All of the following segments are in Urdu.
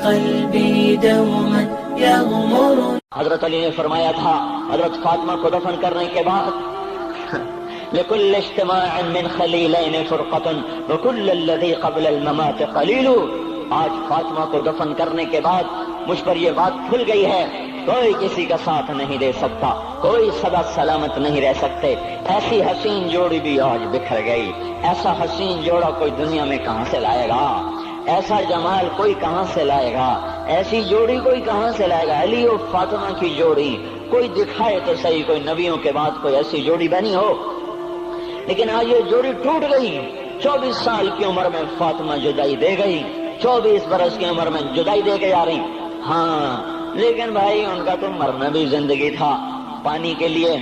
قلبي دوما يغمر. حضرت علی نے فرمایا تھا حضرت فاطمہ کو دفن کرنے کے بعد لكل اجتماع من خلیلین فرقۃ وكل الذي قبل الممات قلیل. آج فاطمہ کو دفن کرنے کے بعد مجھ پر یہ بات کھل گئی ہے، کوئی کسی کا ساتھ نہیں دے سکتا، کوئی سدا سلامت نہیں رہ سکتے. ایسی حسین جوڑی بھی آج بکھر گئی. ایسا حسین جوڑا کوئی دنیا میں کہاں سے لائے گا؟ ایسا جمال کوئی کہاں سے لائے گا؟ ایسی جوڑی کوئی کہاں سے لائے گا؟ علی و فاطمہ کی جوڑی کوئی دکھائے تو صحیح، کوئی نبیوں کے بعد کوئی ایسی جوڑی بنی ہو. لیکن آج یہ جوڑی ٹوٹ گئی. 24 سال کی عمر میں فاطمہ جدائی دے گئی، 24 برس کی عمر میں جدائی دے کے آ رہی. ہاں لیکن بھائی ان کا تو مرنا بھی زندگی تھا. پانی کے لیے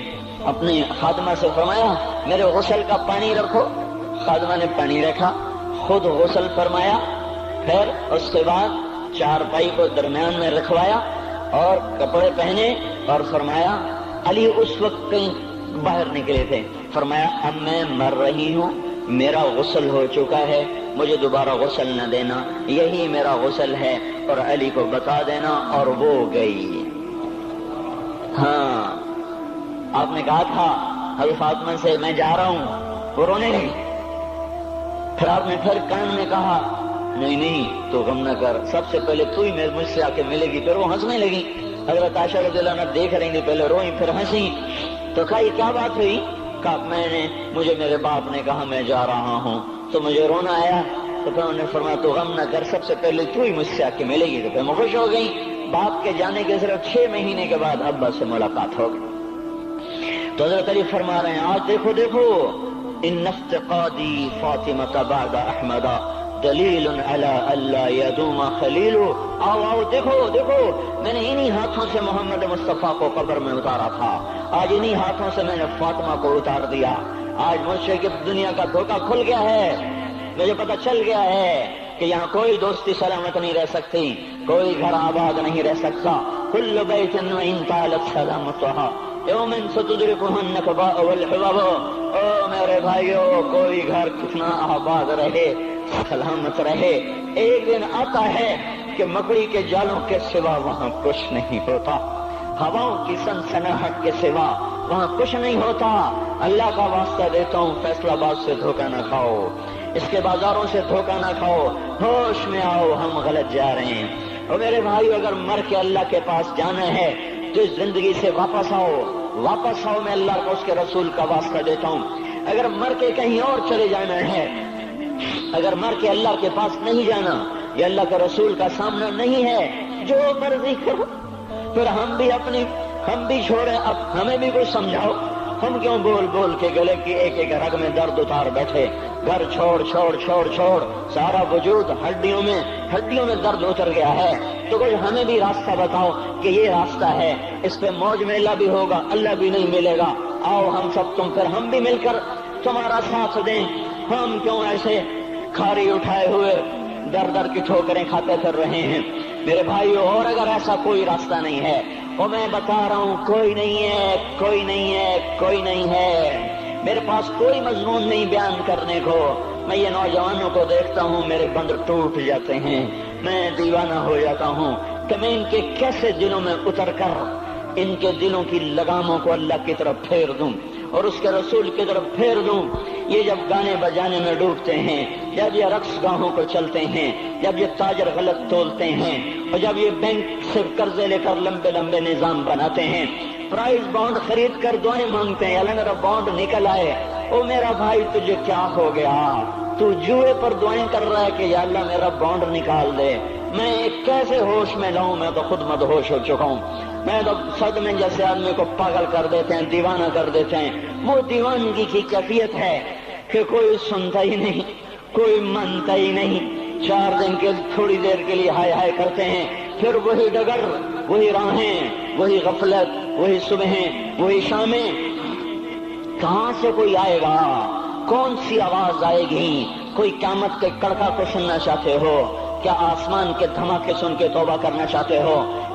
اپنی خادمہ سے فرمایا میرے غسل کا پانی رکھو. خادمہ نے پانی رکھا، خود غسل فرمایا، پھر اس کے بعد چارپائی کو درمیان میں رکھوایا اور کپڑے پہنے اور فرمایا علی اس وقت کہیں باہر نکلے تھے، فرمایا اب میں مر رہی ہوں، میرا غسل ہو چکا ہے، مجھے دوبارہ غسل نہ دینا، یہی میرا غسل ہے اور علی کو بتا دینا. اور وہ گئی. ہاں آپ نے کہا تھا حضرت فاطمہ سے میں جا رہا ہوں، وہ رونے لگی. پھر آپ نے پھر کان میں کہا نہیں نہیں تو غم نہ کر، سب سے پہلے تو ہی مجھ سے آ کے ملے گی. پھر وہ ہنسنے لگی. حضرت عائشہ رضی اللہ عنہا دیکھ رہی تھی، پہلے روئی پھر ہنسی. تو کہا یہ کیا بات ہوئی؟ کہا مجھے میرے باپ نے کہا میں جا رہا ہوں تو مجھے رونا آیا. تو پھر انہوں نے فرمایا تو غم نہ کر، سب سے پہلے تو ہی مجھ سے آ کے ملے گی. تو پھر میں خوش ہو گئی. باپ کے جانے کے صرف 6 مہینے کے بعد ابا سے ملاقات ہو گئی. تو حضرت علی فرما رہے ہیں آج دیکھو دیکھو ان افتقادی فاطمہ بعد احمد دلیل علی الا یدوم خلیل. آؤ آؤ دیکھو دیکھو میں نے انہی ہاتھوں سے محمد مصطفیٰ کو قبر میں اتارا تھا، آج انہی ہاتھوں سے میں نے فاطمہ کو اتار دیا. آج مجھ سے کہ دنیا کا دھوکہ کھل گیا ہے، مجھے پتہ چل گیا ہے کہ یہاں کوئی دوستی سلامت نہیں رہ سکتی، کوئی گھر آباد نہیں رہ سکتا. کل بیت وان طالت سلامتها یوم ستدرکها النکباء والحباب. او میرے بھائیو کوئی گھر کتنا آباد رہے سلامت رہے، ایک دن آتا ہے کہ مکڑی کے جالوں کے سوا وہاں کچھ نہیں ہوتا، ہواؤں کی سنسناہٹ کے سوا وہاں کچھ نہیں ہوتا. اللہ کا واسطہ دیتا ہوں فیصلہ آباد سے دھوکہ نہ کھاؤ، اس کے بازاروں سے دھوکہ نہ کھاؤ، ہوش میں آؤ ہم غلط جا رہے ہیں. اور میرے بھائیو اگر مر کے اللہ کے پاس جانا ہے تو اس زندگی سے واپس آؤ، واپس آؤ. میں اللہ کو اس کے رسول کا واسطہ دیتا ہوں. اگر مر کے کہیں اور چلے جانا ہے، اگر مر کے اللہ کے پاس نہیں جانا یا اللہ کے رسول کا سامنا نہیں ہے، جو مرضی کرو. پھر ہم بھی چھوڑیں، اب ہمیں بھی کچھ سمجھاؤ. ہم کیوں بول بول کے گلے کی ایک ایک رگ میں درد اتار بیٹھے؟ گھر چھوڑ چھوڑ چھوڑ چھوڑ سارا وجود ہڈیوں میں درد اتر گیا ہے. تو کچھ ہمیں بھی راستہ بتاؤ کہ یہ راستہ ہے، اس پہ موج میلہ بھی ہوگا، اللہ بھی نہیں ملے گا. آؤ ہم سب پھر ہم بھی مل کر تمہارا ساتھ دیں. ہم کیوں ایسے کھاری اٹھائے ہوئے در در کی ٹھوکریں کھاتے پھر رہے ہیں؟ میرے بھائیو اور اگر ایسا کوئی راستہ نہیں ہے، اور میں بتا رہا ہوں کوئی نہیں ہے، کوئی نہیں ہے، کوئی نہیں ہے، میرے پاس کوئی مضمون نہیں بیان کرنے کو. میں یہ نوجوانوں کو دیکھتا ہوں میرے بندر ٹوٹ جاتے ہیں، میں دیوانہ ہو جاتا ہوں کہ میں ان کے کیسے دلوں میں اتر کر ان کے دلوں کی لگاموں کو اللہ کی طرف پھیر دوں اور اس کے رسول کی طرف پھیر دوں. یہ جب گانے بجانے میں ڈوبتے ہیں، جب یہ رقص گاہوں کو چلتے ہیں، جب یہ تاجر غلط تولتے ہیں، اور جب یہ بینک سے قرضے لے کر لمبے لمبے نظام بناتے ہیں، پرائز بانڈ خرید کر دعائیں مانگتے ہیں اللہ میرا بانڈ نکل آئے. او میرا بھائی تجھے کیا ہو گیا؟ تو جوئے پر دعائیں کر رہا ہے کہ یا اللہ میرا بانڈ نکال دے. میں کیسے ہوش میں لاؤں؟ میں تو خود مدہوش ہو چکا ہوں. میں تو صدمے جیسے آدمی کو پاگل کر دیتے ہیں، دیوانہ کر دیتے ہیں. وہ دیوانگی کی کیفیت ہے کہ کوئی سنتا ہی نہیں، کوئی مانتا ہی نہیں. 4 دن کے تھوڑی دیر کے لیے ہائے ہائے کرتے ہیں، پھر وہی ڈگر، وہی راہیں، وہی غفلت، وہی صبحیں، وہی شامیں. کہاں سے کوئی آئے گا؟ کون سی آواز آئے گی؟ کوئی قیامت کے کڑکا کو سننا چاہتے ہو؟ کیا آسمان کے دھماکے سن کے توبہ کرنا چاہتے ہو؟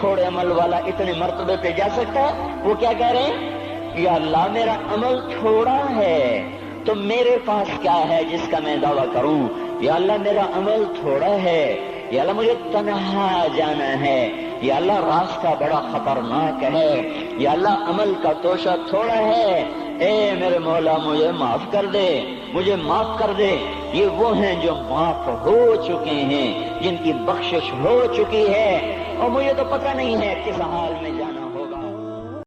تھوڑے عمل والا اتنے مرتبے پہ جا سکتا ہے؟ وہ کیا کہہ رہے ہیں؟ یا اللہ میرا عمل تھوڑا ہے تو میرے پاس کیا ہے جس کا میں دعویٰ کروں؟ یا اللہ میرا عمل تھوڑا ہے، یا اللہ مجھے تنہا جانا ہے، یا اللہ راستہ بڑا خطرناک ہے، یا اللہ عمل کا توشہ تھوڑا ہے، اے میرے مولا مجھے معاف کر دے، مجھے معاف کر دے۔ یہ وہ ہیں جو معاف ہو چکے ہیں، جن کی بخشش ہو چکی ہے، اور مجھے تو پتہ نہیں ہے کس حال میں جانا